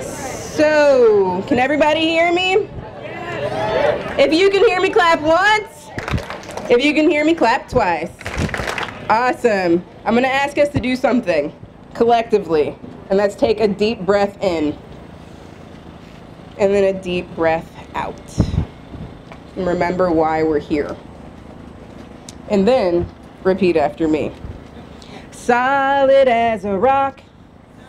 So, can everybody hear me? If you can hear me, clap once. If you can hear me, clap twice. Awesome. I'm going to ask us to do something collectively, and let's take a deep breath in, and then a deep breath out. And remember why we're here. And then repeat after me. Solid as a rock.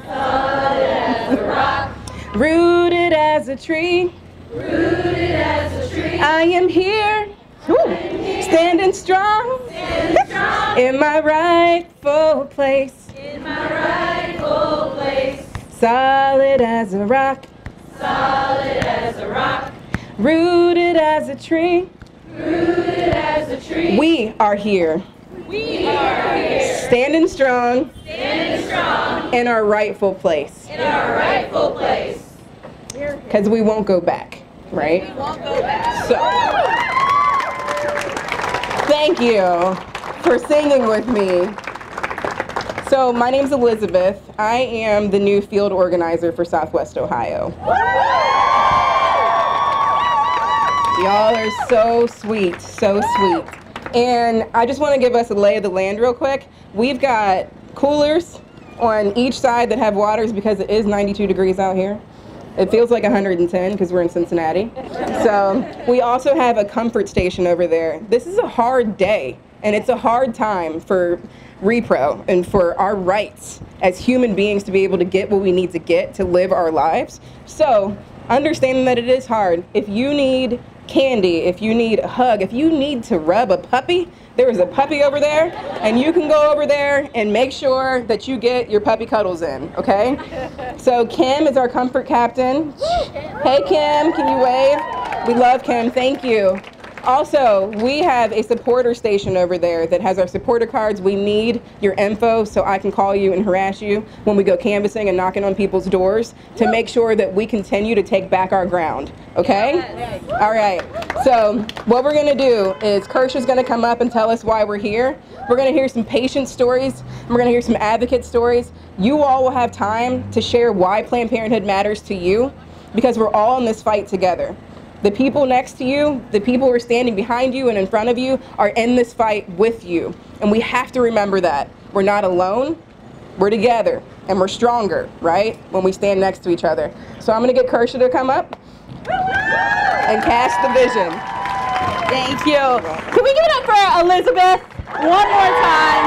Solid as a rock. Rooted as a tree. Rooted as a tree. I am here. Standing strong. Standing strong. In my rightful place. In my rightful place. Solid as a rock. Solid as a rock. Rooted as a tree. Rooted as a tree. We are here. We are here. Standing strong. Standing strong. In our rightful place. In our rightful place. Because we won't go back, right? We won't go back. So, thank you for singing with me. So, my name's Elizabeth. I am the new field organizer for Southwest Ohio. Y'all are so sweet, so sweet. And I just want to give us a lay of the land real quick. We've got coolers on each side that have waters because it is 92 degrees out here. It feels like 110 because we're in Cincinnati. So we also have a comfort station over there. This is a hard day, and it's a hard time for repro and for our rights as human beings to be able to get what we need to get to live our lives. So understanding that it is hard, if you need candy, if you need a hug, if you need to rub a puppy, there is a puppy over there, and you can go over there and make sure that you get your puppy cuddles in, okay? So Kim is our comfort captain. Hey Kim, can you wave? We love Kim, thank you. Also, we have a supporter station over there that has our supporter cards. We need your info so I can call you and harass you when we go canvassing and knocking on people's doors to make sure that we continue to take back our ground, okay? Yes. All right, so what we're gonna do is Kirsha's gonna come up and tell us why we're here. We're gonna hear some patient stories, and we're gonna hear some advocate stories. You all will have time to share why Planned Parenthood matters to you, because we're all in this fight together. The people next to you, the people who are standing behind you and in front of you are in this fight with you. And we have to remember that. We're not alone, we're together, and we're stronger, right? When we stand next to each other. So I'm gonna get Kirsha to come up and cast the vision. Thank you. Can we give it up for Elizabeth one more time?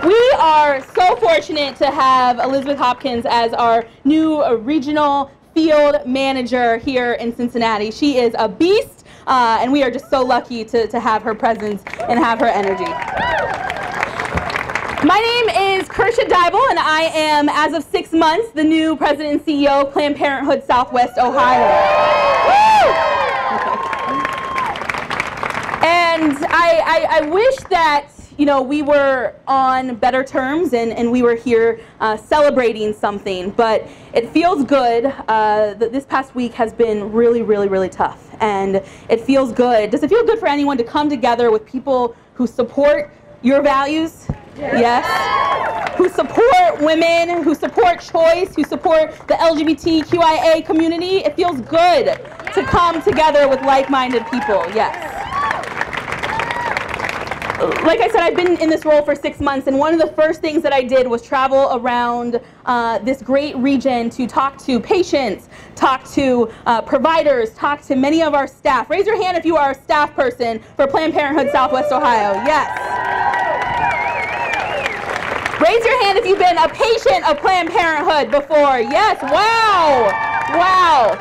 We are so fortunate to have Elizabeth Hopkins as our new regional field manager here in Cincinnati. She is a beast, and we are just so lucky to have her presence and have her energy. My name is Kirsha Dybel, and I am, as of 6 months, the new president and CEO of Planned Parenthood Southwest Ohio. Woo! And I wish that we were on better terms and we were here celebrating something, but it feels good that this past week has been really, really, really tough. And it feels good. Does it feel good for anyone to come together with people who support your values? Yes. Who support women, who support choice, who support the LGBTQIA community? It feels good to come together with like-minded people, yes. Like I said, I've been in this role for 6 months, and one of the first things that I did was travel around this great region to talk to patients, talk to providers, talk to many of our staff. Raise your hand if you are a staff person for Planned Parenthood Southwest Ohio. Yes. Raise your hand if you've been a patient of Planned Parenthood before. Yes. Wow. Wow.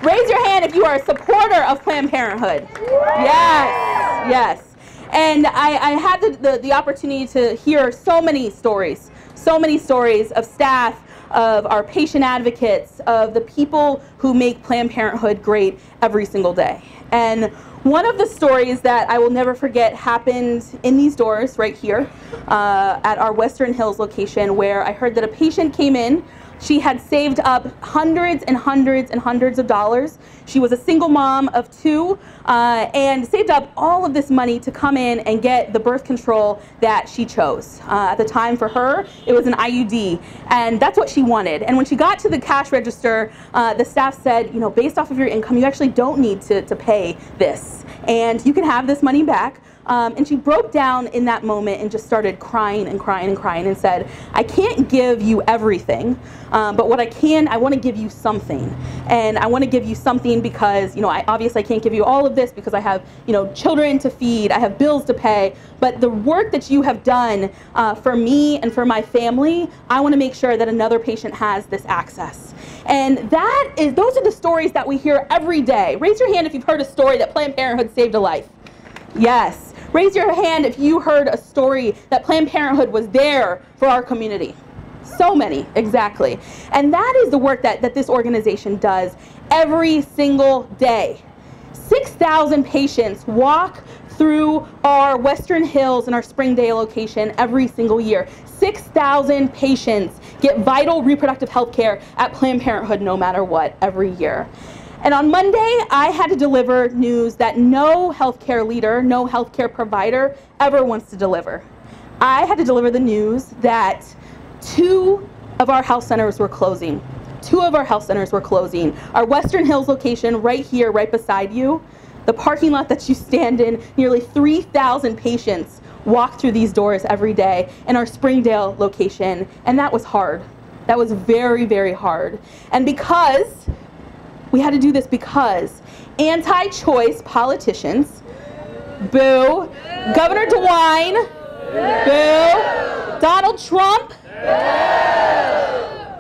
Raise your hand if you are a supporter of Planned Parenthood. Yes. Yes. And I had the opportunity to hear so many stories of staff, of our patient advocates, of the people who make Planned Parenthood great every single day. And one of the stories that I will never forget happened in these doors right here at our Western Hills location, where I heard that a patient came in She had saved up hundreds and hundreds and hundreds of dollars. She was a single mom of 2 and saved up all of this money to come in and get the birth control that she chose. At the time for her, it was an IUD, and that's what she wanted. And when she got to the cash register, the staff said, you know, based off of your income, you actually don't need to pay this, and you can have this money back. And she broke down in that moment and just started crying and crying and crying and said, I can't give you everything, but what I want to give you something. And I want to give you something because, you know, I obviously can't give you all of this because I have, you know, children to feed, I have bills to pay, but the work that you have done for me and for my family, I want to make sure that another patient has this access. And those are the stories that we hear every day. Raise your hand if you've heard a story that Planned Parenthood saved a life. Yes. Raise your hand if you heard a story that Planned Parenthood was there for our community. So many, exactly. And that is the work that this organization does every single day. 6,000 patients walk through our Western Hills and our Springdale location every single year. 6,000 patients get vital reproductive health care at Planned Parenthood no matter what every year. And on Monday, I had to deliver news that no healthcare leader, no healthcare provider ever wants to deliver. I had to deliver the news that 2 of our health centers were closing. 2 of our health centers were closing. Our Western Hills location right here, right beside you, the parking lot that you stand in, nearly 3,000 patients walk through these doors every day, and our Springdale location, and that was hard. That was very, very hard. And we had to do this because anti-choice politicians, boo, Governor DeWine, boo, Donald Trump,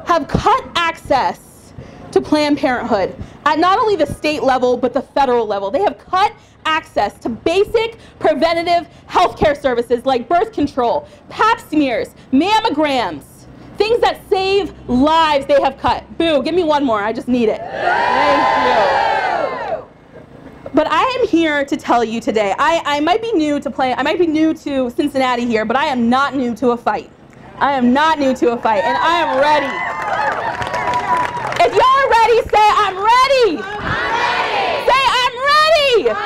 have cut access to Planned Parenthood at not only the state level, but the federal level. They have cut access to basic preventative health care services like birth control, pap smears, mammograms, things that save lives. They have cut. Boo, give me one more, I just need it. Thank you. But I am here to tell you today, I might be new to Cincinnati here, but I am not new to a fight. I am not new to a fight, and I am ready. If y'all are ready, say I'm ready. I'm ready. Say I'm ready. I'm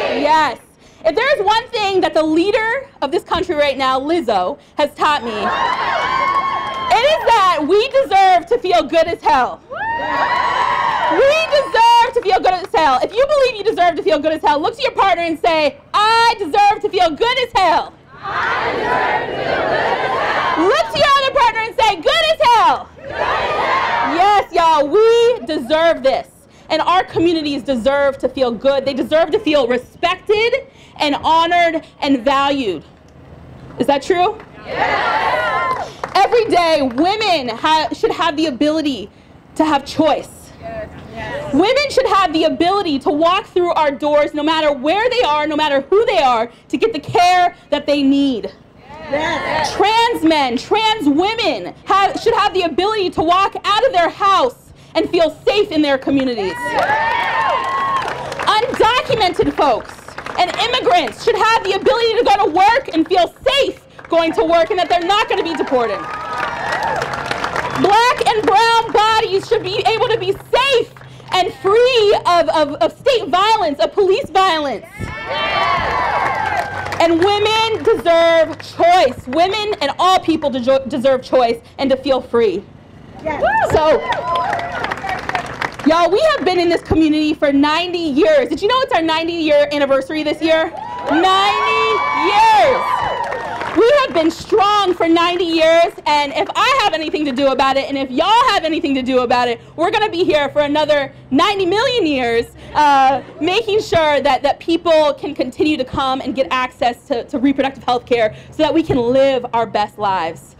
ready. Yes. If there's one thing that the leader of this country right now, Lizzo, has taught me, it is that we deserve to feel good as hell. We deserve to feel good as hell. If you believe you deserve to feel good as hell, look to your partner and say, I deserve to feel good as hell. I deserve to feel good as hell. Look to your other partner and say, good as hell. Good as hell. Yes, y'all, we deserve this. And our communities deserve to feel good. They deserve to feel respected and honored and valued. Is that true? Yes. Every day, women should have the ability to have choice. Yes. Yes. Women should have the ability to walk through our doors no matter where they are, no matter who they are, to get the care that they need. Yes. Trans men, trans women should have the ability to walk out of their house and feel safe in their communities. Yes. Undocumented folks and immigrants should have the ability to go to work and feel safe going to work and that they're not going to be deported. Black and brown bodies should be able to be safe and free of state violence, of police violence. And women deserve choice. Women and all people deserve choice and to feel free. So, y'all, we have been in this community for 90 years. Did you know it's our 90-year anniversary this year? 90 years. We have been strong for 90 years, and if I have anything to do about it, and if y'all have anything to do about it, we're going to be here for another 90 million years, making sure that people can continue to come and get access to reproductive health care so that we can live our best lives.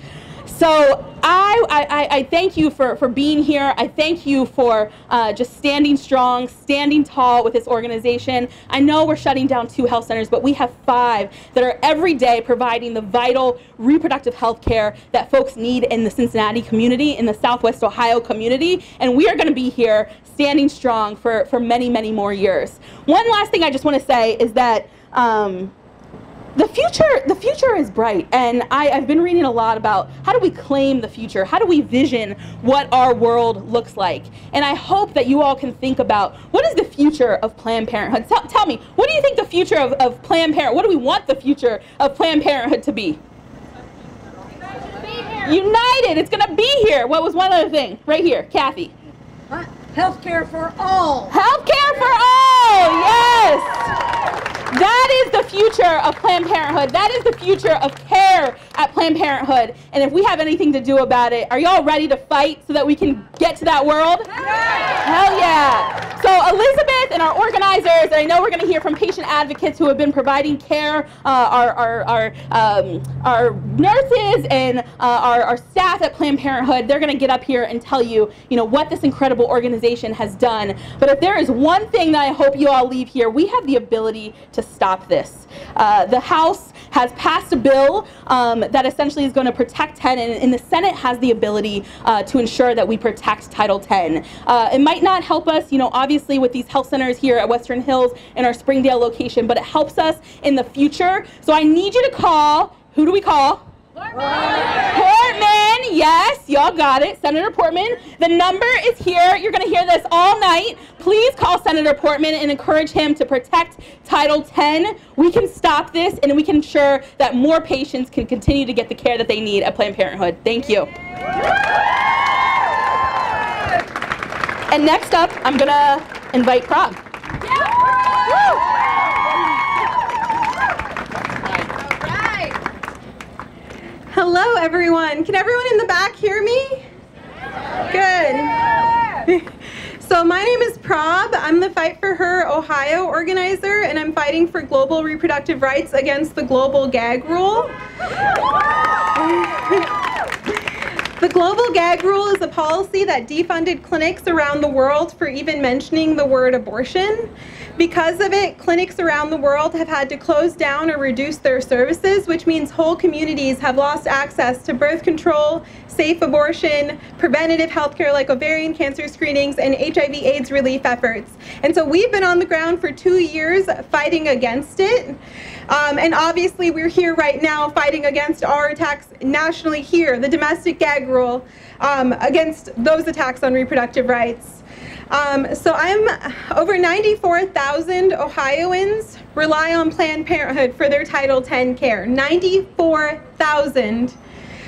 So I thank you for being here. I thank you for just standing strong, standing tall with this organization. I know we're shutting down 2 health centers, but we have 5 that are every day providing the vital reproductive health care that folks need in the Cincinnati community, in the Southwest Ohio community, and we are going to be here standing strong for many, many more years. One last thing I just want to say is that the future future is bright, and I've been reading a lot about how do we claim the future? How do we vision what our world looks like? And I hope that you all can think about, what is the future of Planned Parenthood? Tell me, what do you think the future of Planned Parenthood, what do we want the future of Planned Parenthood to be? United, it's gonna be here. What was one other thing? Right here, Kathy. What? Healthcare for all. Healthcare for all, yes. That is the future of Planned Parenthood. That is the future of care at Planned Parenthood. And if we have anything to do about it, are y'all ready to fight so that we can get to that world? Yeah. Hell yeah. So Elizabeth and our organizers, and I know we're going to hear from patient advocates who have been providing care, our nurses and our staff at Planned Parenthood, they're going to get up here and tell you, what this incredible organization has done. But if there is one thing that I hope you all leave here, we have the ability to stop this. The House has passed a bill that essentially is going to protect 10, and the Senate has the ability to ensure that we protect Title 10. It might not help us, obviously with these health centers here at Western Hills and our Springdale location, but it helps us in the future. So I need you to call, who do we call? Portman, yes, y'all got it, Senator Portman. The number is here. You're going to hear this all night. Please call Senator Portman and encourage him to protect Title 10. We can stop this, and we can ensure that more patients can continue to get the care that they need at Planned Parenthood. Thank you. And next up, I'm going to invite Prab. Hello, everyone. Can everyone in the back hear me? Good. So my name is Prab. I'm the Fight for Her Ohio organizer, and I'm fighting for global reproductive rights against the global gag rule. The global gag rule is a policy that defunded clinics around the world for even mentioning the word abortion. Because of it, clinics around the world have had to close down or reduce their services, which means whole communities have lost access to birth control, safe abortion, preventative health care like ovarian cancer screenings, and HIV/AIDS relief efforts. And so we've been on the ground for 2 years fighting against it. And obviously we're here right now fighting against our attacks nationally here, the domestic gag rule, against those attacks on reproductive rights. So over 94,000 Ohioans rely on Planned Parenthood for their Title 10 care. 94,000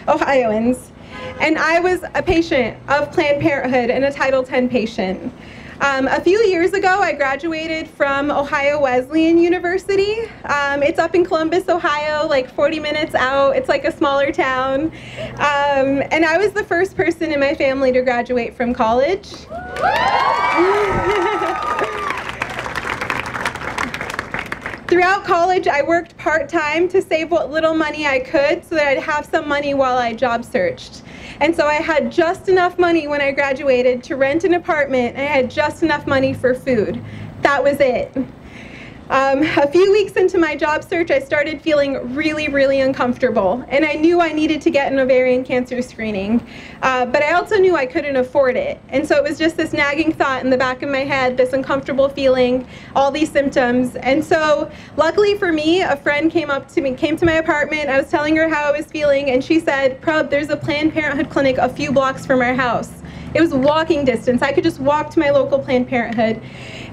Ohioans. And I was a patient of Planned Parenthood and a Title 10 patient. A few years ago, I graduated from Ohio Wesleyan University. It's up in Columbus, Ohio, like 40 minutes out. It's like a smaller town. And I was the first person in my family to graduate from college. Throughout college, I worked part-time to save what little money I could so that I'd have some money while I job searched. And so I had just enough money when I graduated to rent an apartment, and I had just enough money for food. That was it. A few weeks into my job search, I started feeling really, really uncomfortable, and I knew I needed to get an ovarian cancer screening, but I also knew I couldn't afford it. And so it was just this nagging thought in the back of my head, this uncomfortable feeling, all these symptoms. And so luckily for me, a friend came to my apartment. I was telling her how I was feeling, and she said, "Prab, there's a Planned Parenthood clinic a few blocks from our house." It was walking distance. I could just walk to my local Planned Parenthood.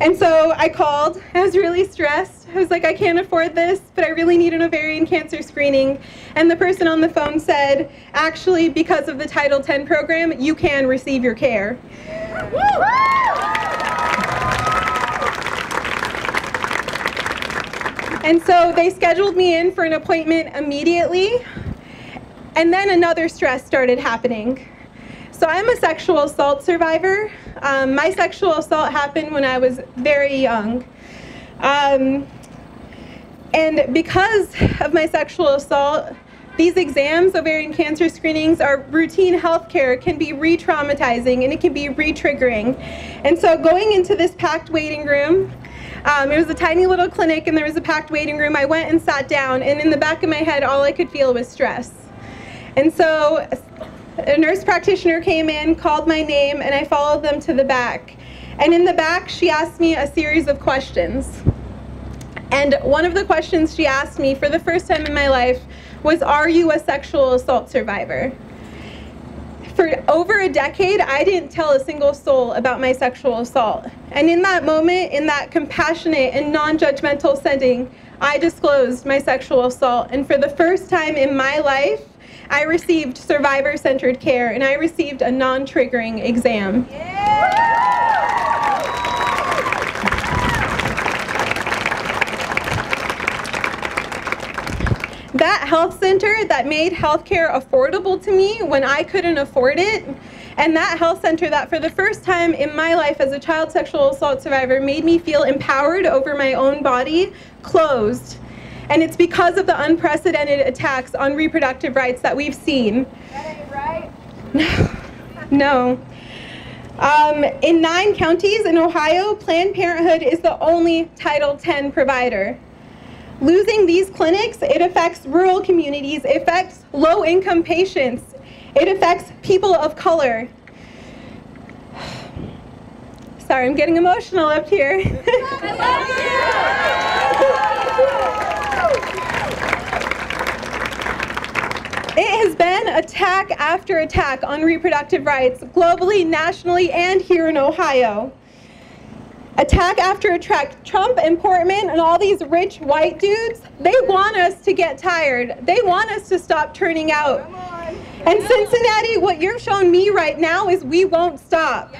And so I called. I was really stressed. I was like, I can't afford this, but I really need an ovarian cancer screening. And the person on the phone said, actually, because of the Title 10 program, you can receive your care. And so they scheduled me in for an appointment immediately. And then another stress started happening. So I'm a sexual assault survivor. My sexual assault happened when I was very young. And because of my sexual assault, these exams, ovarian cancer screenings, are routine health care, can be re-traumatizing and it can be re-triggering. And so going into this packed waiting room, it was a tiny little clinic and there was a packed waiting room. I went and sat down, and in the back of my head, all I could feel was stress. And so a nurse practitioner came in, called my name, and I followed them to the back. And in the back, she asked me a series of questions. And one of the questions she asked me for the first time in my life was, are you a sexual assault survivor? For over a decade, I didn't tell a single soul about my sexual assault. And in that moment, in that compassionate and non-judgmental setting, I disclosed my sexual assault. And for the first time in my life, I received survivor-centered care, and I received a non-triggering exam. That health center that made healthcare affordable to me when I couldn't afford it, and that health center that for the first time in my life as a child sexual assault survivor made me feel empowered over my own body, closed. And it's because of the unprecedented attacks on reproductive rights that we've seen. That ain't right. No. In 9 counties in Ohio, Planned Parenthood is the only Title X provider. Losing these clinics, it affects rural communities, it affects low-income patients, it affects people of color. Sorry, I'm getting emotional up here. It has been attack after attack on reproductive rights, globally, nationally, and here in Ohio. Attack after attack. Trump and Portman and all these rich white dudes, they want us to get tired. They want us to stop turning out. And Cincinnati, what you're showing me right now is we won't stop.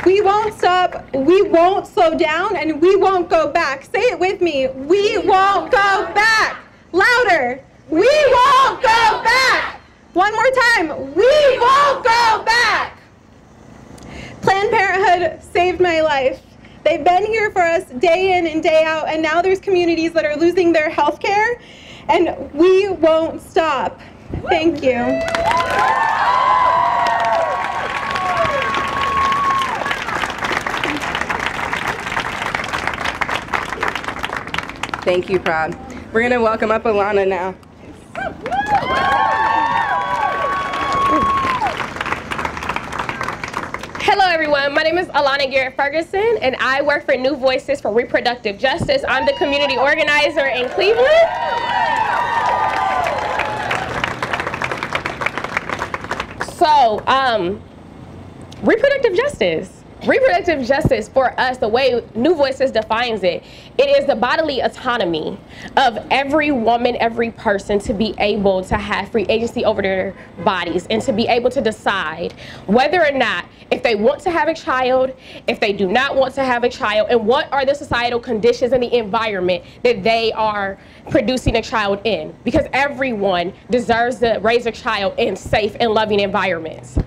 We won't stop, we won't slow down, and we won't go back. Say it with me. We won't go back. Louder. We won't go back. One more time. We won't go back. Planned Parenthood saved my life. They've been here for us day in and day out, and now there's communities that are losing their health care, and we won't stop. Thank you. Thank you, Prod. We're going to welcome up Alana now. Hello everyone, my name is Alana Garrett Ferguson and I work for New Voices for Reproductive Justice. I'm the community organizer in Cleveland. So, reproductive justice. Reproductive justice for us, the way New Voices defines it, it is the bodily autonomy of every woman, every person to be able to have free agency over their bodies and to be able to decide whether or not if they want to have a child, if they do not want to have a child, and what are the societal conditions and the environment that they are producing a child in. Because everyone deserves to raise a child in safe and loving environments.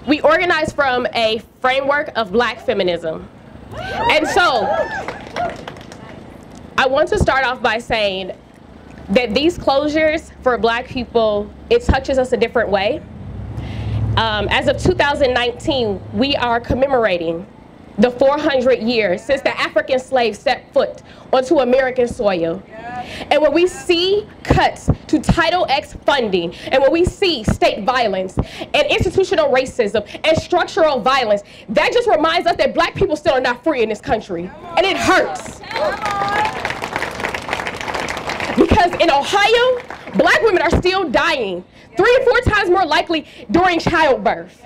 We organize from a framework of Black feminism. And so, I want to start off by saying that these closures for Black people, it touches us a different way. As of 2019, we are commemorating the 400 years since the African slaves set foot onto American soil. And when we see cuts to Title X funding, and when we see state violence and institutional racism and structural violence, that just reminds us that Black people still are not free in this country. And it hurts. Because in Ohio, Black women are still dying 3 or 4 times more likely during childbirth.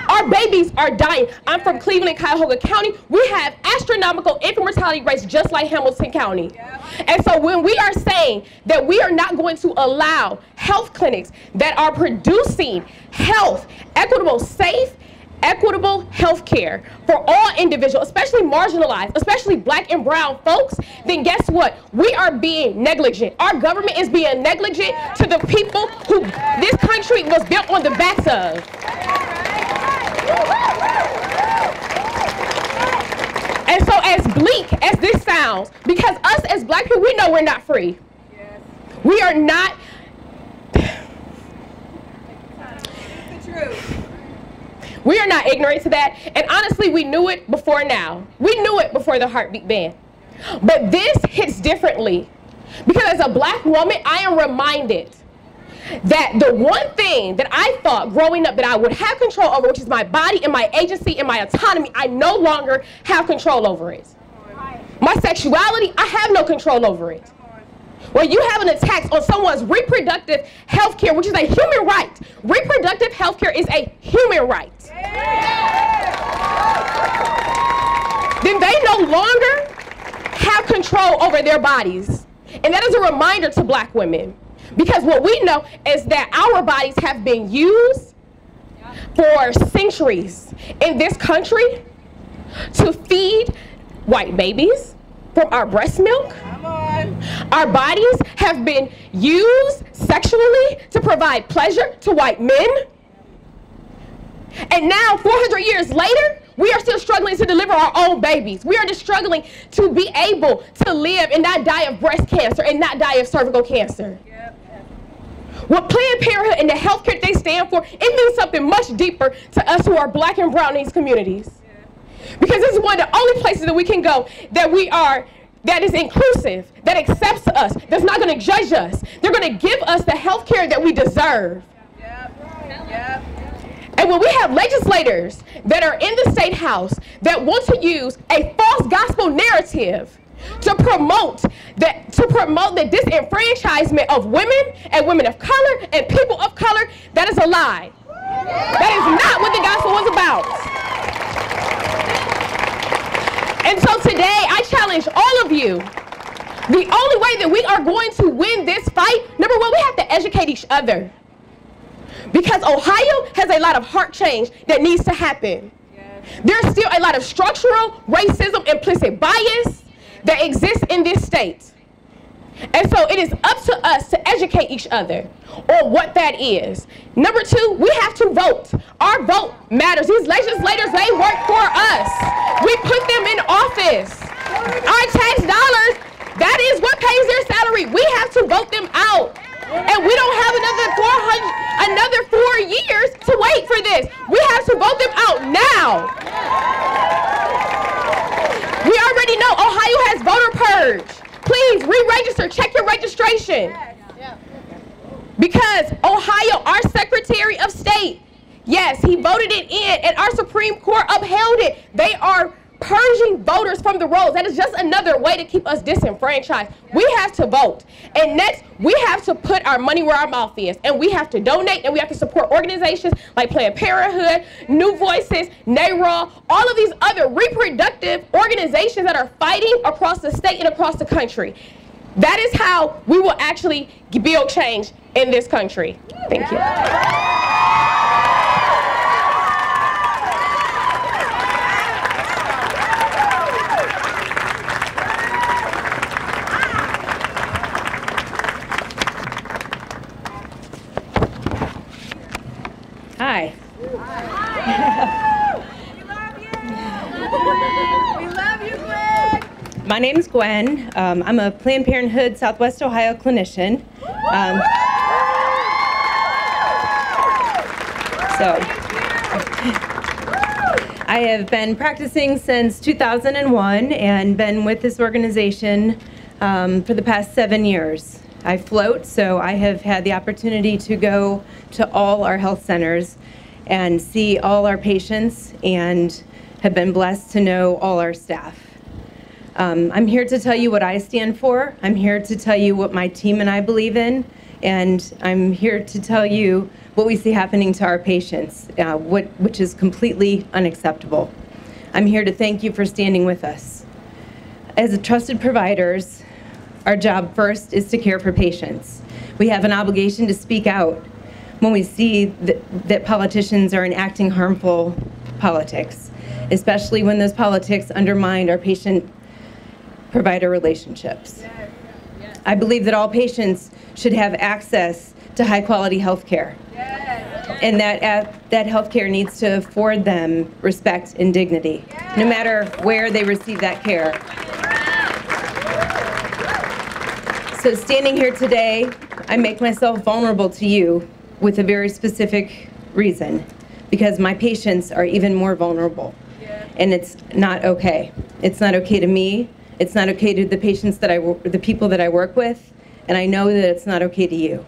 Our babies are dying. I'm from Cleveland and Cuyahoga County. We have astronomical infant mortality rates just like Hamilton County. And so when we are saying that we are not going to allow health clinics that are producing health, equitable, safe, equitable health care for all individuals, especially marginalized, especially Black and brown folks, then guess what? We are being negligent. Our government is being negligent to the people who this country was built on the backs of. And so as bleak as this sounds, because us as Black people, we know we're not free. We are not. We are not ignorant to that, and honestly, we knew it before now. We knew it before the heartbeat ban. But this hits differently, because as a Black woman, I am reminded that the one thing that I thought growing up that I would have control over, which is my body and my agency and my autonomy, I no longer have control over it. My sexuality, I have no control over it. When you have an attack on someone's reproductive health care, which is a human right. Reproductive health care is a human right. Then they no longer have control over their bodies. And that is a reminder to black women. Because what we know is that our bodies have been used for centuries in this country to feed white babies from our breast milk. Our bodies have been used sexually to provide pleasure to white men. And now, 400 years later, we are still struggling to deliver our own babies. We are just struggling to be able to live and not die of breast cancer and not die of cervical cancer. What Planned Parenthood and the healthcare they stand for, it means something much deeper to us who are black and brown in these communities. Because this is one of the only places that we can go that is inclusive, that accepts us, that's not going to judge us. They're going to give us the health care that we deserve. And when we have legislators that are in the state house that want to use a false gospel narrative to promote the disenfranchisement of women and women of color and people of color, that is a lie. That is not what the gospel was about. And so today, I challenge all of you. The only way that we are going to win this fight, number one, we have to educate each other. Because Ohio has a lot of heart change that needs to happen. There's still a lot of structural racism, implicit bias that exists in this state. And so it is up to us to educate each other on what that is. Number two, we have to vote. Our vote matters. These legislators, they work for us. We put them in office. Our tax dollars, that is what pays their salary. We have to vote them out. And we don't have another 4 years to wait for this. We have to vote them out now. We already know Ohio has voter purge. Please re-register, check your registration. Because Ohio, our Secretary of State, yes, he voted it in and our Supreme Court upheld it. They are purging voters from the rolls. That is just another way to keep us disenfranchised. We have to vote. And next, we have to put our money where our mouth is. And we have to donate and we have to support organizations like Planned Parenthood, New Voices, NARAL, all of these other reproductive organizations that are fighting across the state and across the country. That is how we will actually build change in this country. Thank you. Hi. We love you, Gwen. My name is Gwen. I'm a Planned Parenthood Southwest Ohio clinician. I have been practicing since 2001 and been with this organization for the past 7 years. I float, so I have had the opportunity to go to all our health centers and see all our patients and have been blessed to know all our staff. I'm here to tell you what I stand for. I'm here to tell you what my team and I believe in, and I'm here to tell you what we see happening to our patients, which is completely unacceptable. I'm here to thank you for standing with us. As a trusted providers, our job first is to care for patients. We have an obligation to speak out when we see that politicians are enacting harmful politics, especially when those politics undermine our patient-provider relationships. I believe that all patients should have access to high-quality health care, and that health care needs to afford them respect and dignity, no matter where they receive that care. So standing here today, I make myself vulnerable to you with a very specific reason, because my patients are even more vulnerable, and it's not okay. It's not okay to me. It's not okay to the patients the people that I work with, and I know that it's not okay to you.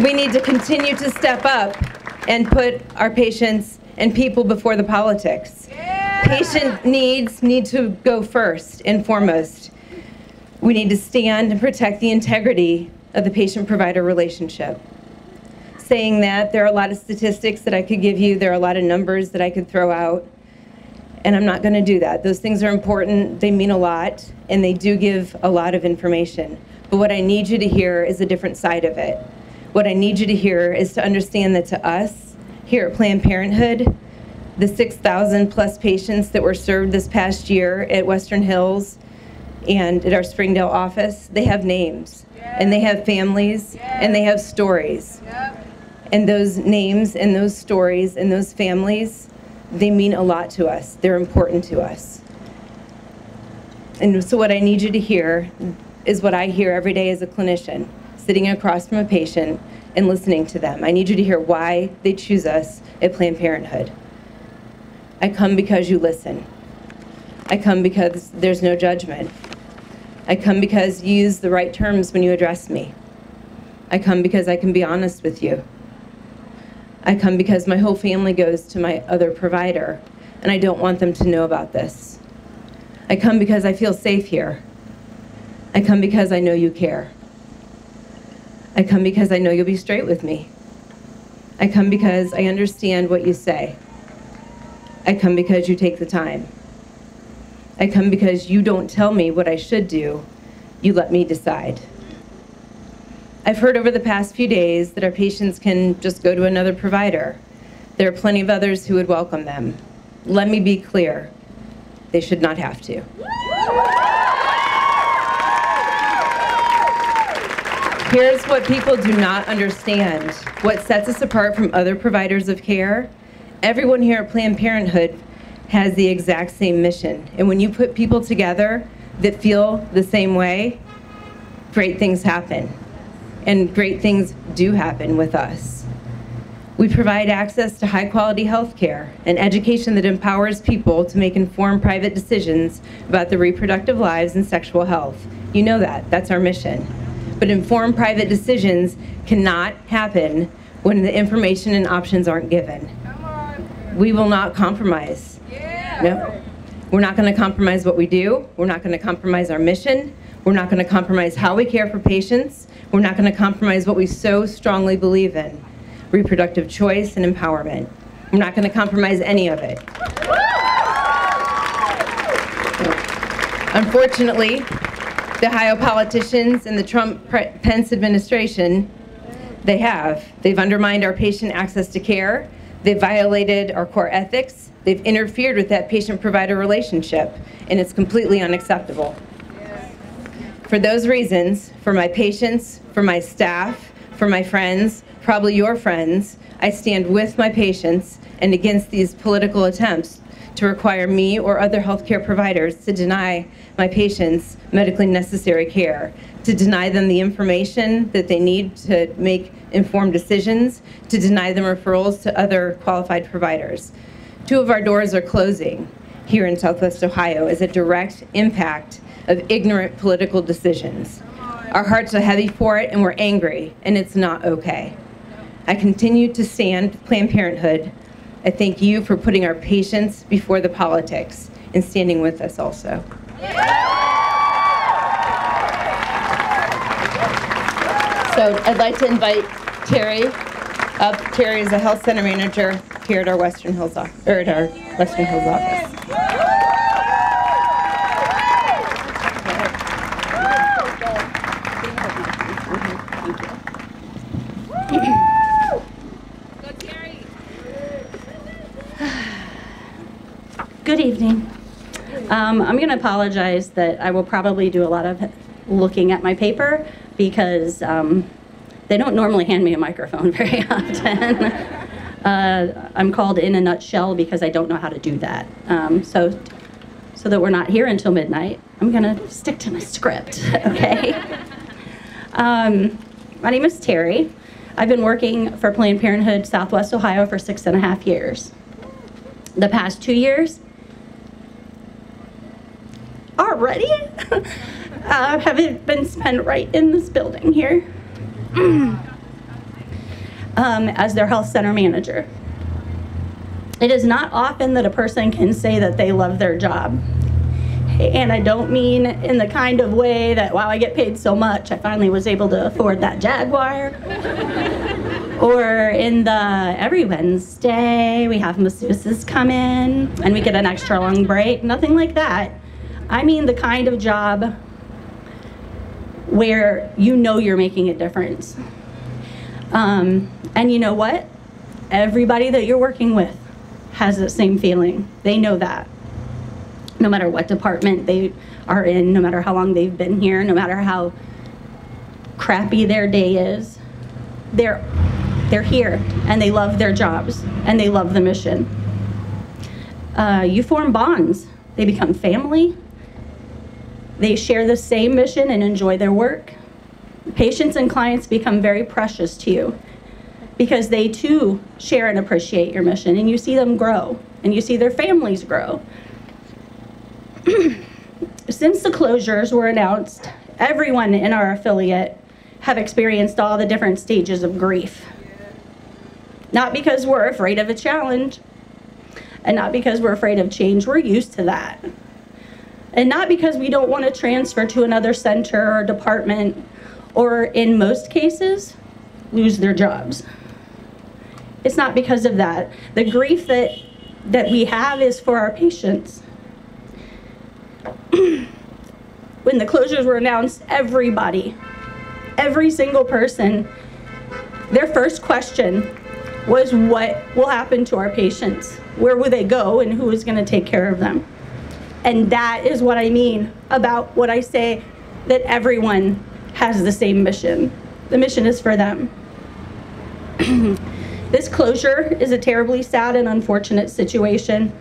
We need to continue to step up and put our patients and people before the politics. Patient needs need to go first and foremost. We need to stand and protect the integrity of the patient-provider relationship. Saying that, there are a lot of statistics that I could give you, there are a lot of numbers that I could throw out, and I'm not going to do that. Those things are important, they mean a lot, and they do give a lot of information. But what I need you to hear is a different side of it. What I need you to hear is to understand that to us, here at Planned Parenthood, the 6,000 plus patients that were served this past year at Western Hills and at our Springdale office, they have names, and they have families, and they have stories. And those names and those stories and those families, they mean a lot to us. They're important to us. And so what I need you to hear is what I hear every day as a clinician, sitting across from a patient and listening to them. I need you to hear why they choose us at Planned Parenthood. I come because you listen. I come because there's no judgment. I come because you use the right terms when you address me. I come because I can be honest with you. I come because my whole family goes to my other provider, and I don't want them to know about this. I come because I feel safe here. I come because I know you care. I come because I know you'll be straight with me. I come because I understand what you say. I come because you take the time. I come because you don't tell me what I should do. You let me decide. I've heard over the past few days that our patients can just go to another provider. There are plenty of others who would welcome them. Let me be clear. They should not have to. Here's what people do not understand. What sets us apart from other providers of care. Everyone here at Planned Parenthood has the exact same mission. And when you put people together that feel the same way, great things happen. And great things do happen with us. We provide access to high-quality health care and education that empowers people to make informed private decisions about their reproductive lives and sexual health. You know that. That's our mission. But informed private decisions cannot happen when the information and options aren't given. We will not compromise. No. We're not going to compromise what we do. We're not going to compromise our mission. We're not going to compromise how we care for patients. We're not going to compromise what we so strongly believe in, reproductive choice and empowerment. We're not going to compromise any of it. Unfortunately, the Ohio politicians and the Trump-Pence administration, they've undermined our patient access to care. They've violated our core ethics. They've interfered with that patient-provider relationship, and it's completely unacceptable. For those reasons, for my patients, for my staff, for my friends, probably your friends, I stand with my patients and against these political attempts to require me or other healthcare providers to deny my patients medically necessary care, to deny them the information that they need to make informed decisions, to deny them referrals to other qualified providers. 2 of our doors are closing here in Southwest Ohio as a direct impact of ignorant political decisions. Our hearts are heavy for it and we're angry, and it's not okay. I continue to stand with Planned Parenthood. I thank you for putting our patients before the politics and standing with us also. So I'd like to invite Terry up. Terry is a health center manager here at our Western Hills office. Good evening. I'm going to apologize that I will probably do a lot of looking at my paper because they don't normally hand me a microphone very often. I'm called in a nutshell because I don't know how to do that. So that we're not here until midnight, I'm going to stick to my script, okay? My name is Terry. I've been working for Planned Parenthood Southwest Ohio for 6.5 years. The past 2 years, already, have been spent right in this building here. as their health center manager. It is not often that a person can say that they love their job. And I don't mean in the kind of way that, wow, I get paid so much, I finally was able to afford that Jaguar. Or in the every Wednesday, we have masseuses come in and we get an extra long break. Nothing like that. I mean the kind of job where you know you're making a difference. And you know what? Everybody that you're working with has the same feeling. They know that. No matter what department they are in, no matter how long they've been here, no matter how crappy their day is, they're here and they love their jobs and they love the mission. You form bonds. They become family. They share the same mission and enjoy their work. Patients and clients become very precious to you because they too share and appreciate your mission, and you see them grow and you see their families grow. Since the closures were announced, everyone in our affiliate have experienced all the different stages of grief. Not because we're afraid of a challenge, and not because we're afraid of change. We're used to that. And not because we don't want to transfer to another center or department, or in most cases, lose their jobs. It's not because of that. The grief that we have is for our patients. When the closures were announced, everybody, every single person, their first question was, what will happen to our patients? Where will they go and who is going to take care of them? And that is what I mean about what I say, that everyone has the same mission. The mission is for them. This closure is a terribly sad and unfortunate situation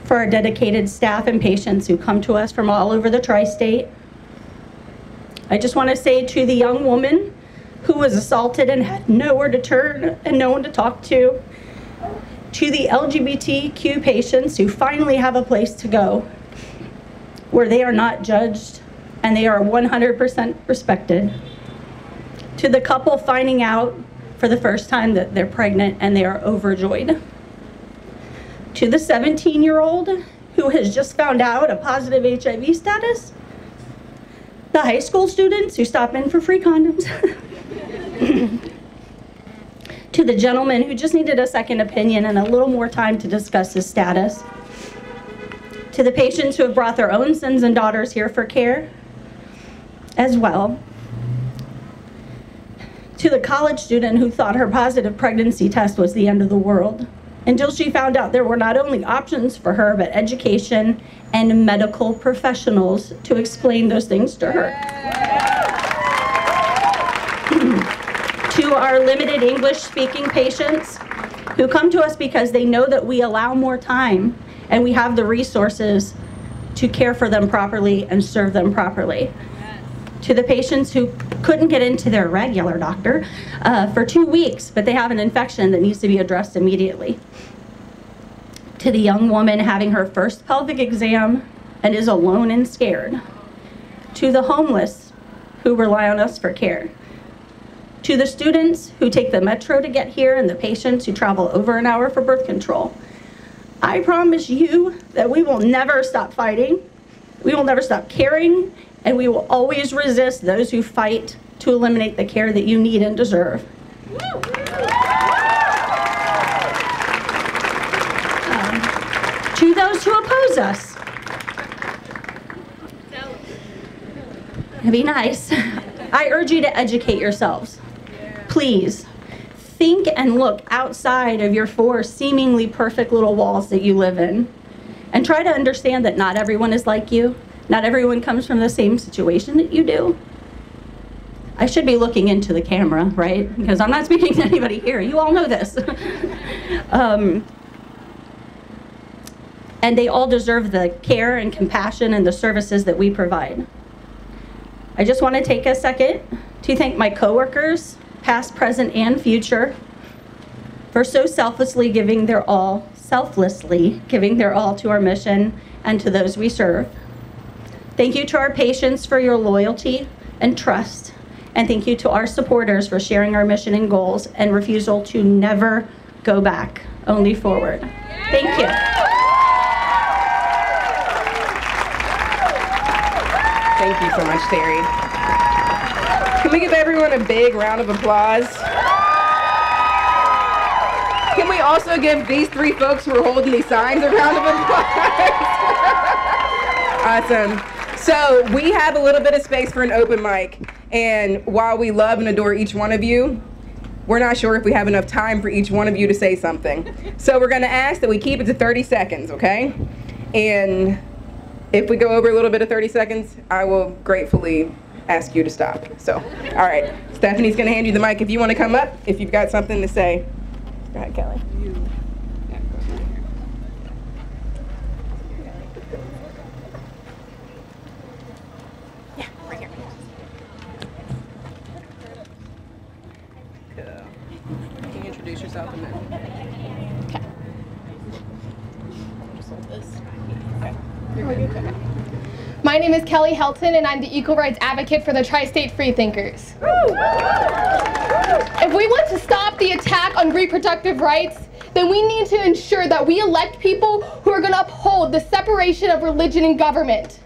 for our dedicated staff and patients who come to us from all over the tri-state. I just want to say to the young woman who was assaulted and had nowhere to turn and no one to talk to the LGBTQ patients who finally have a place to go where they are not judged and they are 100% respected, to the couple finding out for the first time that they're pregnant and they are overjoyed, to the 17-year-old who has just found out a positive HIV status, the high school students who stop in for free condoms, to the gentleman who just needed a second opinion and a little more time to discuss his status, to the patients who have brought their own sons and daughters here for care as well, to the college student who thought her positive pregnancy test was the end of the world, until she found out there were not only options for her, but education and medical professionals to explain those things to her. To our limited English-speaking patients who come to us because they know that we allow more time and we have the resources to care for them properly and serve them properly. To the patients who couldn't get into their regular doctor for 2 weeks, but they have an infection that needs to be addressed immediately. To the young woman having her first pelvic exam and is alone and scared. To the homeless who rely on us for care. To the students who take the metro to get here and the patients who travel over an hour for birth control. I promise you that we will never stop fighting, we will never stop caring, and we will always resist those who fight to eliminate the care that you need and deserve. To those who oppose us, be nice. I urge you to educate yourselves. Please, think and look outside of your 4 seemingly perfect little walls that you live in, and try to understand that not everyone is like you. Not everyone comes from the same situation that you do. I should be looking into the camera, right? Because I'm not speaking to anybody here. You all know this. And they all deserve the care and compassion and the services that we provide. I just want to take a second to thank my coworkers, past, present, and future, for so selflessly giving their all to our mission and to those we serve. Thank you to our patients for your loyalty and trust And thank you to our supporters for sharing our mission and goals and refusal to never go back, only forward. Thank you. Thank you so much, Terry. Can we give everyone a big round of applause? Can we also give these three folks who are holding these signs a round of applause? Awesome. So we have a little bit of space for an open mic, and while we love and adore each one of you, we're not sure if we have enough time for each one of you to say something. So we're going to ask that we keep it to 30 seconds, okay? And if we go over a little bit of 30 seconds, I will gratefully ask you to stop. So, all right. Stephanie's going to hand you the mic if you want to come up, if you've got something to say. Go ahead, Kelly. Yeah, right here. Cool. Can you introduce yourself and then? Okay. Just hold this. Okay. You're good. Okay. My name is Kelly Helton, and I'm the equal rights advocate for the Tri-State Freethinkers. If we want to stop the attack on reproductive rights, then we need to ensure that we elect people who are going to uphold the separation of religion and government.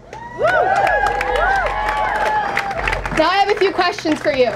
Now I have a few questions for you.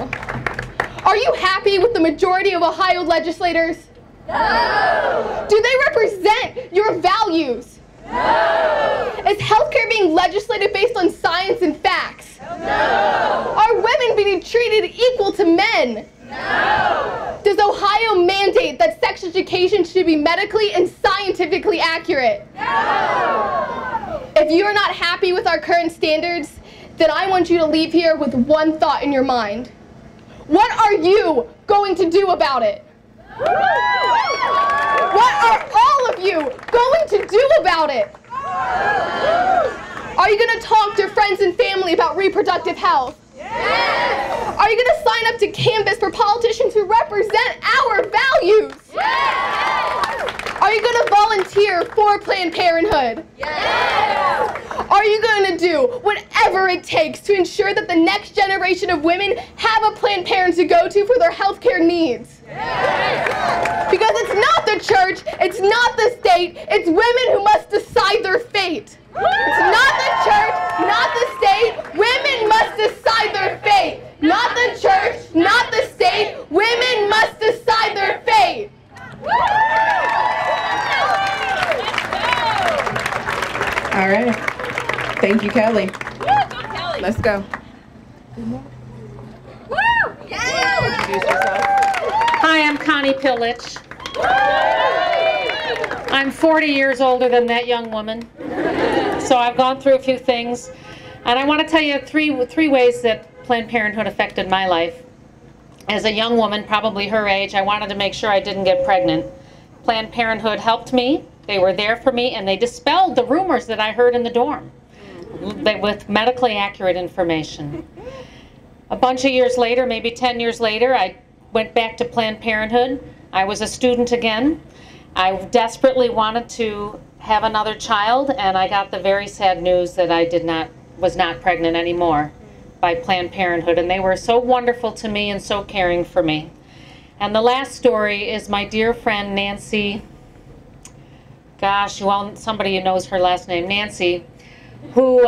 Are you happy with the majority of Ohio legislators? No! Do they represent your values? No! Is healthcare being legislated based on science and facts? No! Are women being treated equal to men? No! Does Ohio mandate that sex education should be medically and scientifically accurate? No! If you are not happy with our current standards, then I want you to leave here with one thought in your mind. What are you going to do about it? What are all of you going to do about it? Are you going to talk to your friends and family about reproductive health? Yes! Are you going to sign up to canvass for politicians who represent our values? Yes! Are you going to volunteer for Planned Parenthood? Yes! Are you going to do whatever it takes to ensure that the next generation of women have a Planned Parenthood to go to for their health care needs? Yes! Because it's not the church, it's not the state, it's women who must decide their fate. It's not the church, not the state, women must decide their fate. Not the church, not the state, women must decide their fate. All right. Thank you, Kelly. Let's go. Introduce yourself. Hi, I'm Connie Pillich. I'm 40 years older than that young woman. So I've gone through a few things. And I want to tell you three ways that Planned Parenthood affected my life. As a young woman, probably her age, I wanted to make sure I didn't get pregnant. Planned Parenthood helped me. They were there for me, and they dispelled the rumors that I heard in the dorm with medically accurate information. A bunch of years later, maybe 10 years later, I went back to Planned Parenthood. I was a student again. I desperately wanted to have another child, and I got the very sad news that I was not pregnant anymore by Planned Parenthood, and they were so wonderful to me and so caring for me. And the last story is my dear friend Nancy, somebody who knows her last name, Nancy, who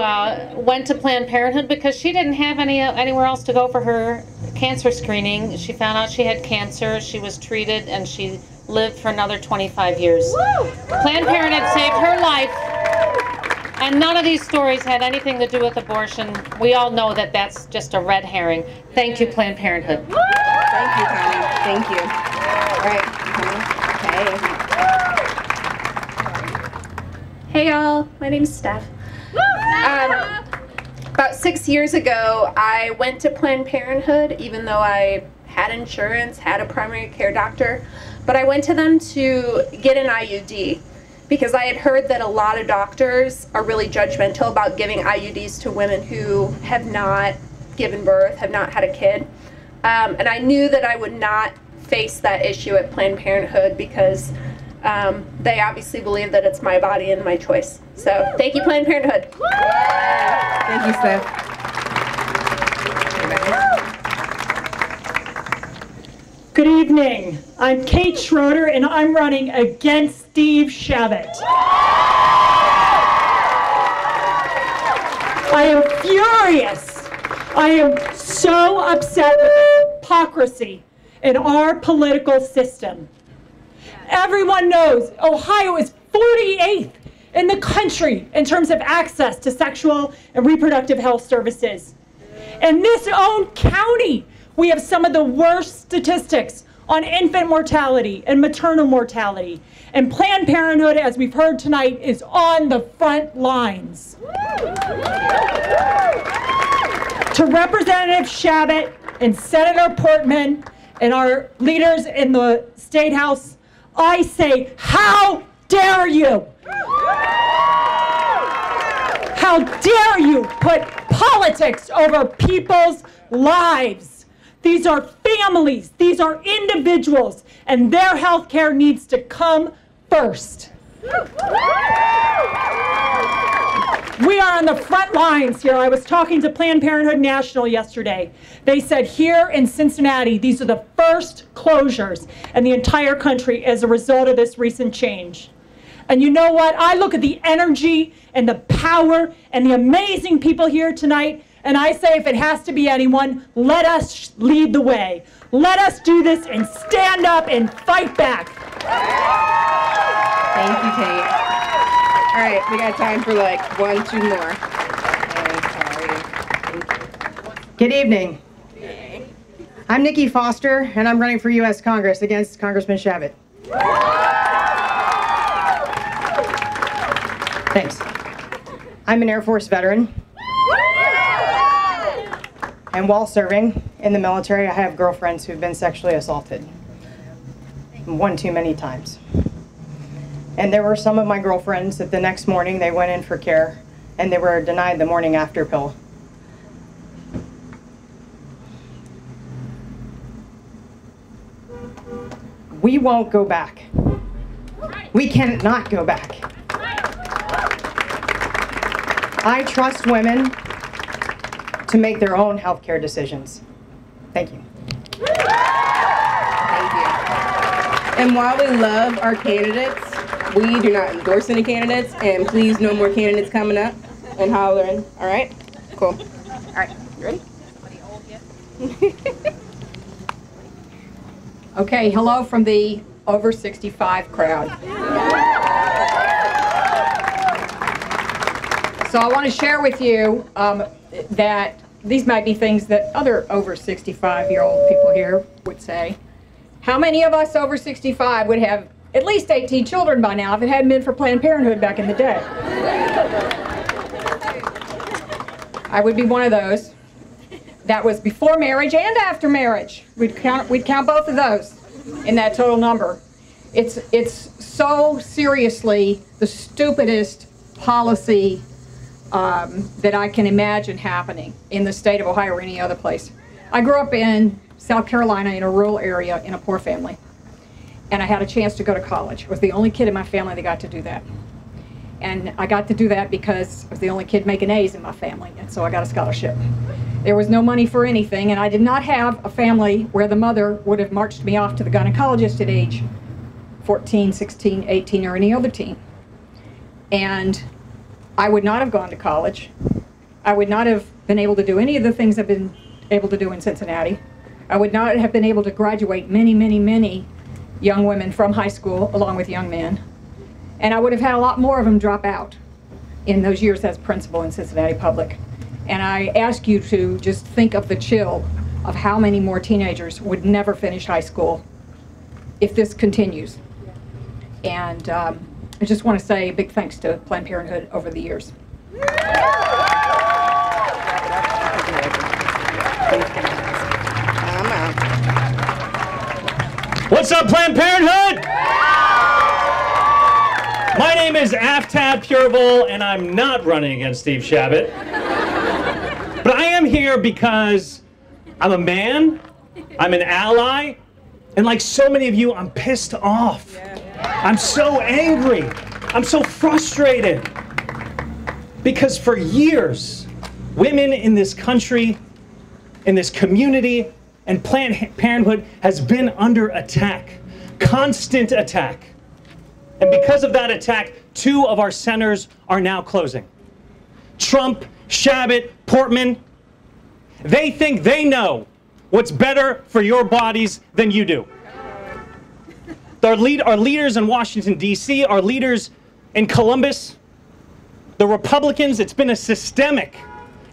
went to Planned Parenthood because she didn't have anywhere else to go for her cancer screening. She found out she had cancer, she was treated, and she lived for another 25 years. Planned Parenthood saved her life, and none of these stories had anything to do with abortion. We all know that that's just a red herring. Thank you, Planned Parenthood. Thank you, Connie. Thank you. All right. Hey y'all, my name's Steph. About 6 years ago, I went to Planned Parenthood, even though I had insurance, had a primary care doctor, but I went to them to get an IUD because I had heard that a lot of doctors are really judgmental about giving IUDs to women who have not given birth, have not had a kid. And I knew that I would not face that issue at Planned Parenthood because they obviously believe that it's my body and my choice. So thank you, Planned Parenthood. Thank you, Steph. Good evening. I'm Kate Schroeder, and I'm running against Steve Sept. I am furious. I am so upset with the hypocrisy in our political system. Everyone knows Ohio is 48th in the country in terms of access to sexual and reproductive health services. In this own county, we have some of the worst statistics on infant mortality and maternal mortality. And Planned Parenthood, as we've heard tonight, is on the front lines. To Representative Sept and Senator Portman and our leaders in the State House, I say, how dare you? How dare you put politics over people's lives? These are families, these are individuals, and their health care needs to come first. We are on the front lines here. I was talking to Planned Parenthood National yesterday. They said here in Cincinnati, these are the first closures in the entire country as a result of this recent change. And you know what? I look at the energy and the power and the amazing people here tonight, and I say if it has to be anyone, let us lead the way. Let us do this and stand up and fight back. Thank you, Kate. All right, we got time for like 1-2 more. Good evening. I'm Nikki Foster, and I'm running for U.S. Congress against Congressman Sept. Thanks. I'm an Air Force veteran. And while serving in the military, I have girlfriends who've been sexually assaulted. One too many times. And there were some of my girlfriends that the next morning they went in for care and they were denied the morning after pill. We won't go back. We cannot go back. I trust women to make their own healthcare decisions. Thank you. Thank you. And while we love our candidates, we do not endorse any candidates, and please no more candidates coming up and hollering. All right? Cool. All right, you ready? Okay, hello from the over 65 crowd. So I want to share with you that these might be things that other over 65-year-old people here would say. How many of us over 65 would have at least 18 children by now if it hadn't been for Planned Parenthood back in the day? I would be one of those. That was before marriage and after marriage. We'd count both of those in that total number. It's so seriously the stupidest policy that I can imagine happening in the state of Ohio or any other place. I grew up in South Carolina in a rural area in a poor family, and I had a chance to go to college. I was the only kid in my family that got to do that. And I got to do that because I was the only kid making A's in my family, and so I got a scholarship. There was no money for anything, and I did not have a family where the mother would have marched me off to the gynecologist at age 14, 16, 18, or any other teen. And I would not have gone to college. I would not have been able to do any of the things I've been able to do in Cincinnati. I would not have been able to graduate many, many, many young women from high school along with young men. And I would have had a lot more of them drop out in those years as principal in Cincinnati Public. And I ask you to just think of the chill of how many more teenagers would never finish high school if this continues. And I just want to say a big thanks to Planned Parenthood over the years. What's up, Planned Parenthood? My name is Aftad Purevol, and I'm not running against Steve Sept. But I am here because I'm a man, I'm an ally, and like so many of you, I'm pissed off. I'm so angry. I'm so frustrated. Because for years, women in this country, in this community, And Planned Parenthood has been under attack, constant attack. And because of that attack, 2 of our centers are now closing. Trump, Shabbat, Portman, they think they know what's better for your bodies than you do. Our leaders in Washington, D.C., our leaders in Columbus, the Republicans, it's been a systemic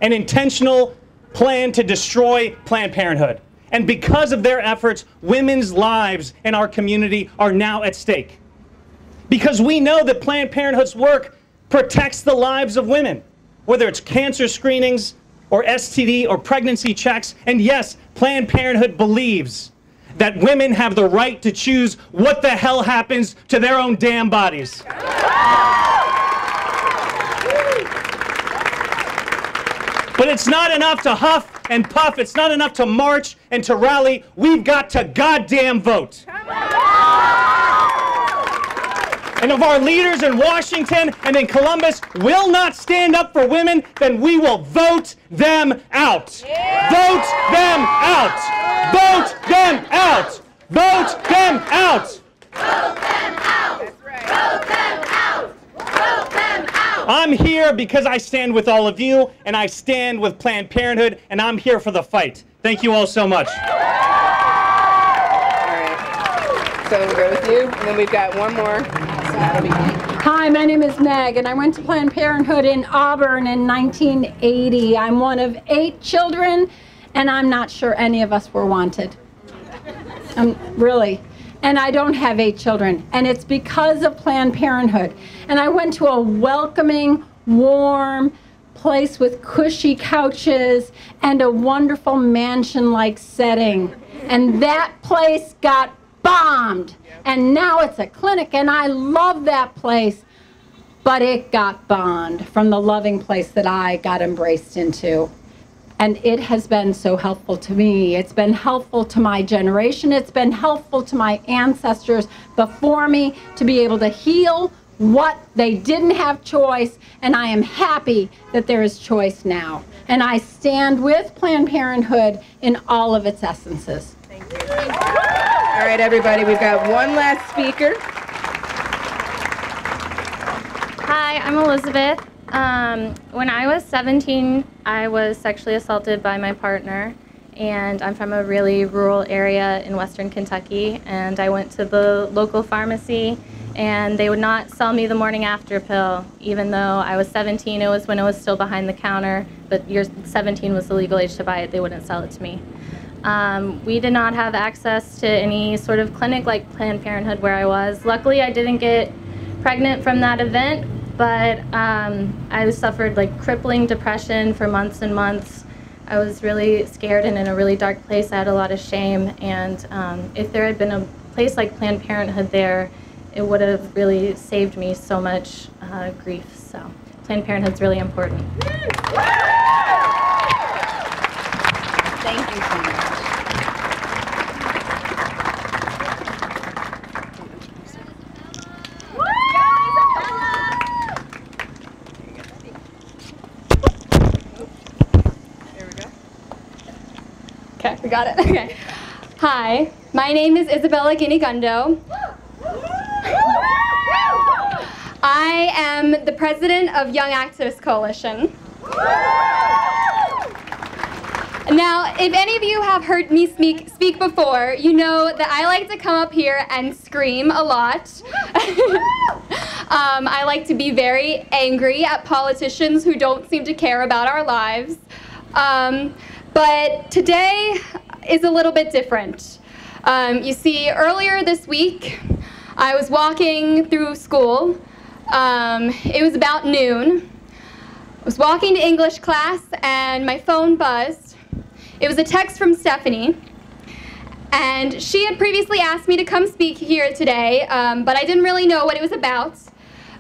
and intentional plan to destroy Planned Parenthood. And because of their efforts, women's lives in our community are now at stake. Because we know that Planned Parenthood's work protects the lives of women, whether it's cancer screenings or STD or pregnancy checks. And yes, Planned Parenthood believes that women have the right to choose what the hell happens to their own damn bodies. But it's not enough to huff and puff. It's not enough to march and to rally. We've got to goddamn vote. And if our leaders in Washington and in Columbus will not stand up for women, then we will vote them out. Yeah. Vote them out. Vote them out. Vote them out. Vote them out. That's right. Vote them out. Vote them out. I'm here because I stand with all of you, and I stand with Planned Parenthood, and I'm here for the fight. Thank you all so much. All right. So we'll go with you, and then we've got one more. Hi, my name is Meg, and I went to Planned Parenthood in Auburn in 1980. I'm one of 8 children, and I'm not sure any of us were wanted. Really. And I don't have 8 children, and it's because of Planned Parenthood. And I went to a welcoming, warm place with cushy couches and a wonderful mansion-like setting. And that place got bombed, and now it's a clinic, and I love that place, but it got bombed from the loving place that I got embraced into. And it has been so helpful to me. It's been helpful to my generation. It's been helpful to my ancestors before me to be able to heal what they didn't have choice, and I am happy that there is choice now. And I stand with Planned Parenthood in all of its essences. Thank you. All right, everybody, we've got one last speaker. Hi, I'm Elizabeth. When I was 17, I was sexually assaulted by my partner, and I'm from a really rural area in western Kentucky, and I went to the local pharmacy, and they would not sell me the morning after pill. Even though I was 17, it was when it was still behind the counter, but 17 was the legal age to buy it, they wouldn't sell it to me. We did not have access to any sort of clinic like Planned Parenthood where I was. Luckily, I didn't get pregnant from that event, but I suffered like crippling depression for months and months. I was really scared and in a really dark place. I had a lot of shame, and if there had been a place like Planned Parenthood there, it would have really saved me so much grief. So Planned Parenthood's really important. Thank you so much. Okay, we got it. Okay. Hi, my name is Isabella Guinigundo. I am the president of Young Activist Coalition. Now, if any of you have heard me speak before, you know that I like to come up here and scream a lot. I like to be very angry at politicians who don't seem to care about our lives. But today is a little bit different. You see, earlier this week, I was walking through school. It was about noon. I was walking to English class and my phone buzzed. It was a text from Stephanie, and she had previously asked me to come speak here today, but I didn't really know what it was about.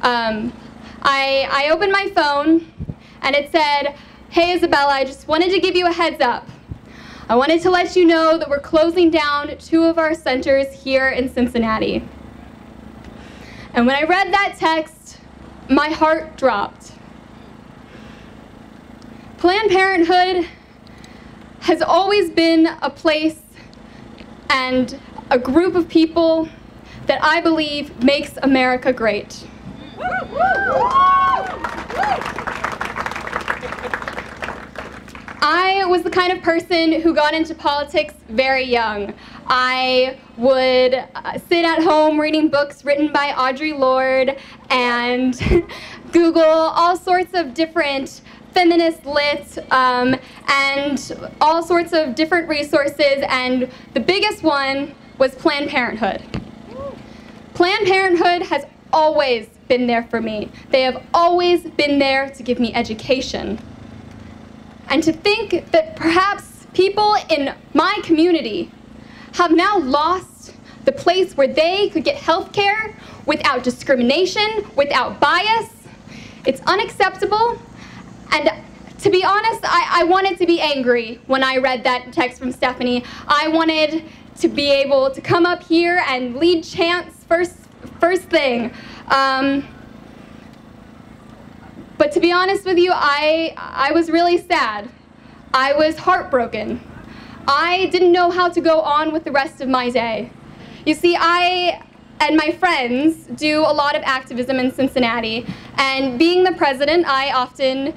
I opened my phone and it said, "Hey Isabella, I just wanted to give you a heads up. I wanted to let you know that we're closing down 2 of our centers here in Cincinnati." And when I read that text, my heart dropped. Planned Parenthood has always been a place and a group of people that I believe makes America great. I was the kind of person who got into politics very young. I would sit at home reading books written by Audre Lorde and Google all sorts of different feminist lit and all sorts of different resources, and the biggest one was Planned Parenthood. Planned Parenthood has always been there for me. They have always been there to give me education. And to think that perhaps people in my community have now lost the place where they could get health care without discrimination, without bias, it's unacceptable. And to be honest, I wanted to be angry when I read that text from Stephanie. I wanted to be able to come up here and lead chants first thing. But to be honest with you, I was really sad. I was heartbroken. I didn't know how to go on with the rest of my day. You see, I and my friends do a lot of activism in Cincinnati, and being the president, I often,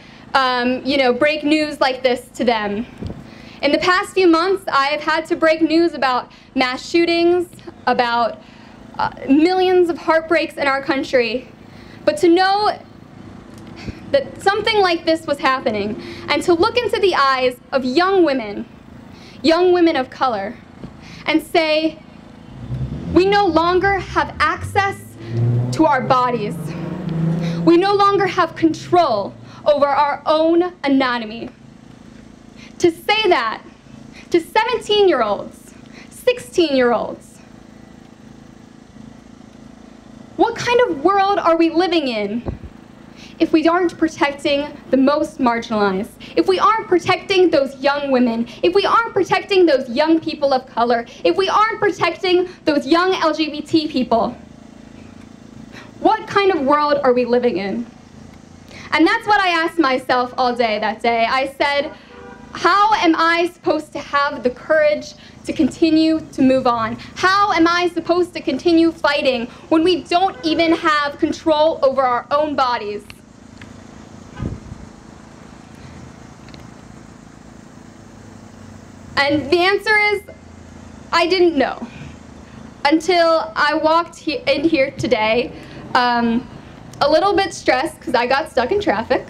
break news like this to them. In the past few months, I've had to break news about mass shootings, about millions of heartbreaks in our country. But to know that something like this was happening, and to look into the eyes of young women of color, and say, we no longer have access to our bodies. We no longer have control over our own anatomy. To say that to 17-year-olds, 16-year-olds, what kind of world are we living in if we aren't protecting the most marginalized, if we aren't protecting those young women, if we aren't protecting those young people of color, if we aren't protecting those young LGBT people? What kind of world are we living in? And that's what I asked myself all day that day. I said, how am I supposed to have the courage to continue to move on? How am I supposed to continue fighting when we don't even have control over our own bodies? And the answer is, I didn't know. Until I walked in here today, a little bit stressed because I got stuck in traffic.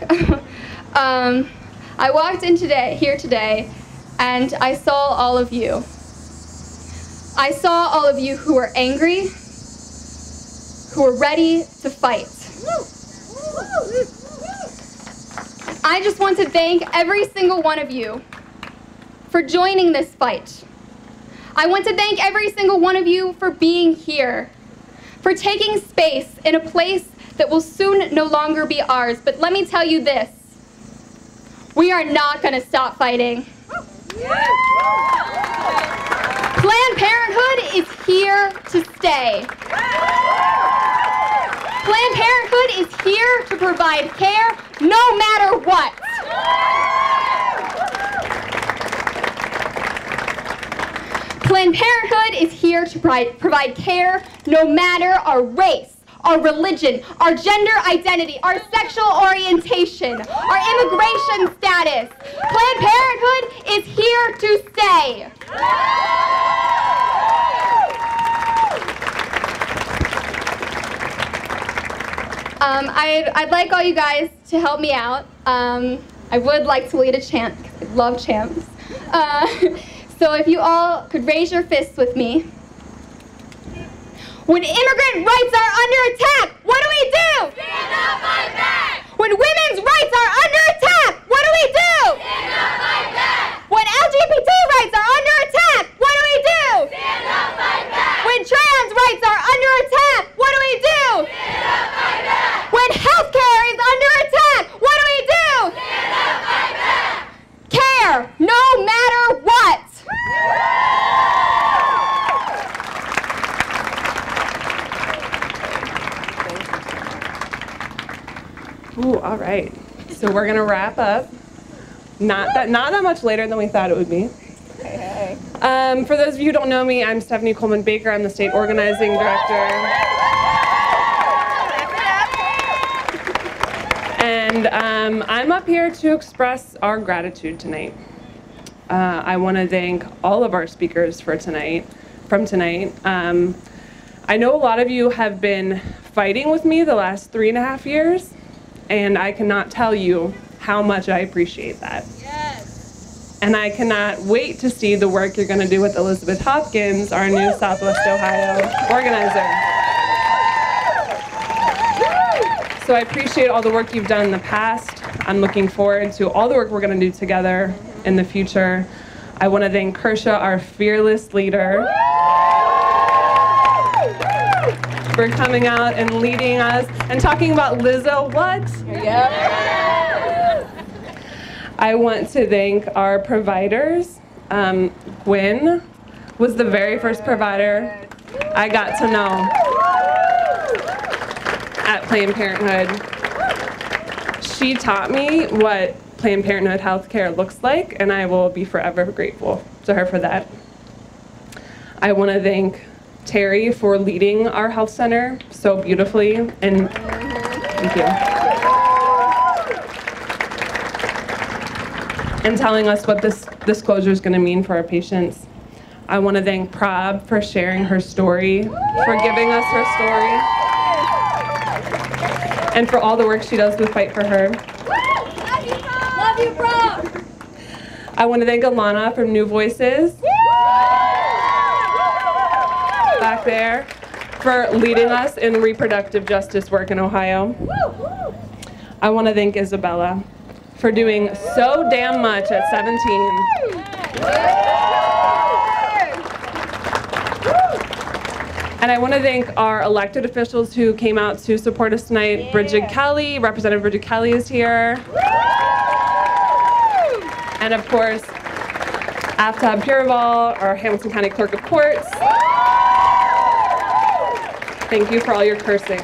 I walked in here today, and I saw all of you. I saw all of you who were angry, who were ready to fight. I just want to thank every single one of you for joining this fight. I want to thank every single one of you for being here, for taking space in a place that will soon no longer be ours. But let me tell you this, we are not going to stop fighting. Planned Parenthood is here to stay. Planned Parenthood is here to provide care no matter what. Planned Parenthood is here to provide care no matter our race, our religion, our gender identity, our sexual orientation, our immigration status. Planned Parenthood is here to stay. I'd like all you guys to help me out. I would like to lead a chant, because I love chants. So if you all could raise your fists with me. When immigrant rights are under attack, what do we do? Stand up, fight back! When women's rights are under attack, what do we do? Stand up, fight back! When LGBT rights are under attack, what do we do? Stand up, fight back! When trans rights are under attack, what do we do? Stand up, fight back! When healthcare is under attack, what do we do? Stand up, fight back! Care, no matter what. Ooh, all right. So we're gonna wrap up. Not that much later than we thought it would be. Hey, hey. For those of you who don't know me, I'm Stephanie Coleman Baker. I'm the state organizing director. And I'm up here to express our gratitude tonight. I want to thank all of our speakers from tonight. I know a lot of you have been fighting with me the last 3.5 years, and I cannot tell you how much I appreciate that. Yes. And I cannot wait to see the work you're going to do with Elizabeth Hopkins, our new Southwest Ohio organizer. So I appreciate all the work you've done in the past. I'm looking forward to all the work we're going to do together in the future. I want to thank Kershaw, our fearless leader, for coming out and leading us and talking about Lizzo. What? Yep. I want to thank our providers. Gwen was the very first provider I got to know at Planned Parenthood. She taught me what Planned Parenthood healthcare looks like, and I will be forever grateful to her for that. I want to thank Terry for leading our health center so beautifully, and thank you. And telling us what this closure is going to mean for our patients. I want to thank Prob for sharing her story, for giving us her story, and for all the work she does with Fight for Her. Love you, Prob! I want to thank Alana from New Voices, back there, for leading us in reproductive justice work in Ohio. I want to thank Isabella for doing so damn much at 17. And I want to thank our elected officials who came out to support us tonight. Bridget Kelly, Representative Bridget Kelly is here. And of course, Aftab Purival, our Hamilton County Clerk of Courts. Thank you for all your cursing.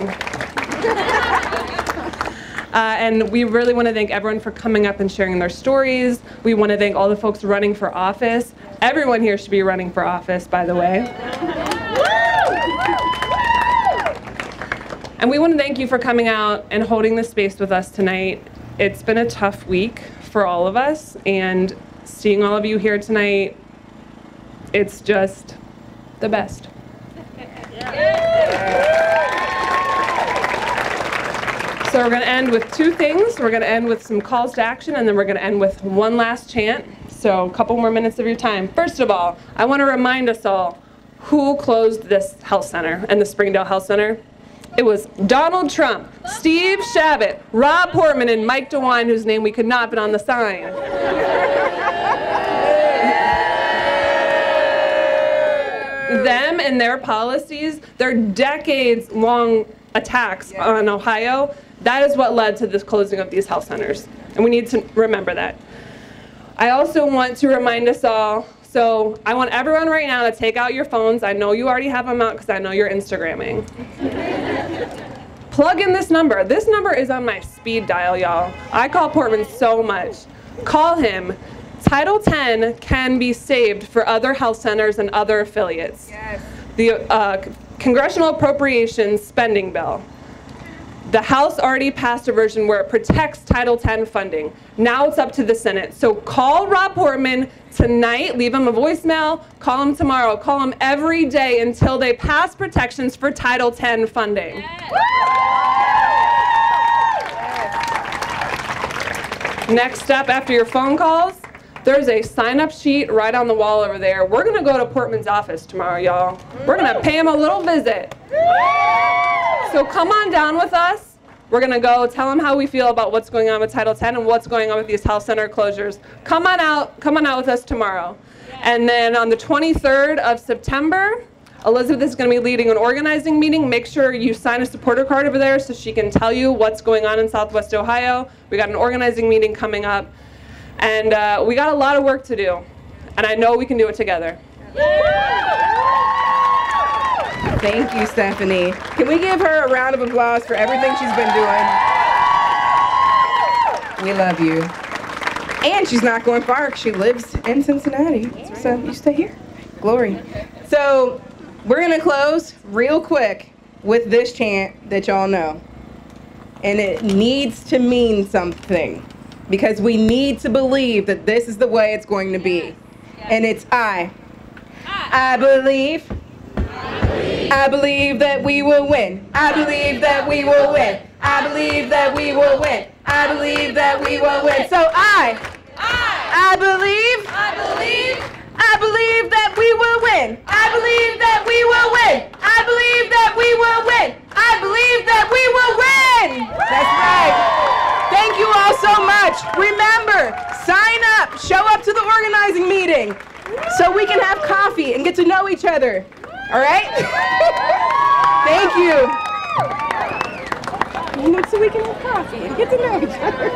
And we really want to thank everyone for coming up and sharing their stories. We want to thank all the folks running for office. Everyone here should be running for office, by the way. And we want to thank you for coming out and holding this space with us tonight. It's been a tough week for all of us, and seeing all of you here tonight, it's just the best. So we're going to end with two things. We're going to end with some calls to action, and then we're going to end with one last chant. So a couple more minutes of your time. First of all, I want to remind us all who closed this health center and the Springdale Health Center. It was Donald Trump, Steve Shabbat, Rob Portman, and Mike DeWine, whose name we could not put on the sign. Them and their policies, their decades-long attacks on Ohio, that is what led to this closing of these health centers. And we need to remember that. I also want to remind us all, so I want everyone right now to take out your phones. I know you already have them out because I know you're Instagramming. Plug in this number. This number is on my speed dial, y'all. I call Portman so much. Call him. Title 10 can be saved for other health centers and other affiliates. Yes. The Congressional Appropriations Spending Bill. The House already passed a version where it protects Title 10 funding. Now it's up to the Senate. So call Rob Portman tonight, leave him a voicemail, call him tomorrow, call him every day until they pass protections for Title 10 funding. Yes. Next up after your phone calls, there's a sign-up sheet right on the wall over there. We're going to go to Portman's office tomorrow, y'all. We're going to pay him a little visit. So come on down with us. We're going to go tell him how we feel about what's going on with Title 10 and what's going on with these health center closures. Come on out with us tomorrow. And then on the 23rd of September, Elizabeth is going to be leading an organizing meeting. Make sure you sign a supporter card over there so she can tell you what's going on in Southwest Ohio. We got an organizing meeting coming up. And we got a lot of work to do. And I know we can do it together. Thank you, Stephanie. Can we give her a round of applause for everything she's been doing? We love you. And she's not going far. She lives in Cincinnati. So you stay here. Glory. So we're going to close real quick with this chant that y'all know. And it needs to mean something because we need to believe that this is the way it's going to be. And it's I believe. I believe that we will win. I believe that we will win. I believe that we will win. I believe that we will win. So I believe. I believe that we will win. I believe that we will win. I believe that we will win. I believe that we will win. That's right. Thank you all so much. Remember, sign up, show up to the organizing meeting so we can have coffee and get to know each other. All right? Thank you. So we can have coffee and get to know each other.